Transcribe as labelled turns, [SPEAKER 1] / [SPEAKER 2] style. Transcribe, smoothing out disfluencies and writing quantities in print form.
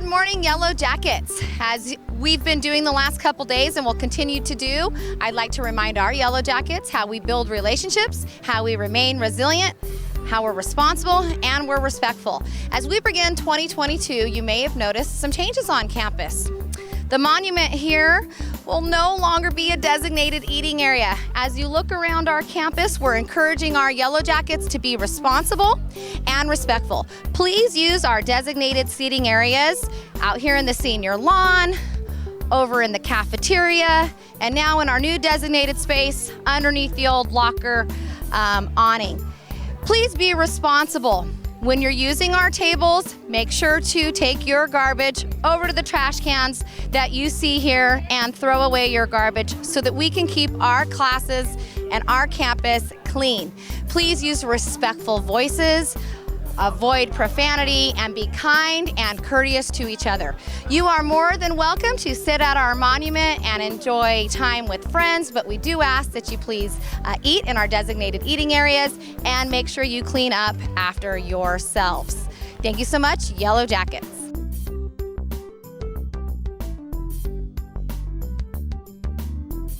[SPEAKER 1] Good morning, Yellow Jackets. As we've been doing the last couple days and will continue to do, I'd like to remind our Yellow Jackets how we build relationships, how we remain resilient, how we're responsible, and we're respectful. As we begin 2022, you may have noticed some changes on campus. The monument here will no longer be a designated eating area. As you look around our campus, we're encouraging our Yellow Jackets to be responsible and respectful. Please use our designated seating areas out here in the senior lawn, over in the cafeteria, and now in our new designated space underneath the old locker awning. Please be responsible. When you're using our tables, make sure to take your garbage over to the trash cans that you see here and throw away your garbage so that we can keep our classes and our campus clean. Please use respectful voices, avoid profanity, and be kind and courteous to each other. You are more than welcome to sit at our monument and enjoy time with friends, but we do ask that you please eat in our designated eating areas and make sure you clean up after yourselves. Thank you so much, Yellow Jackets.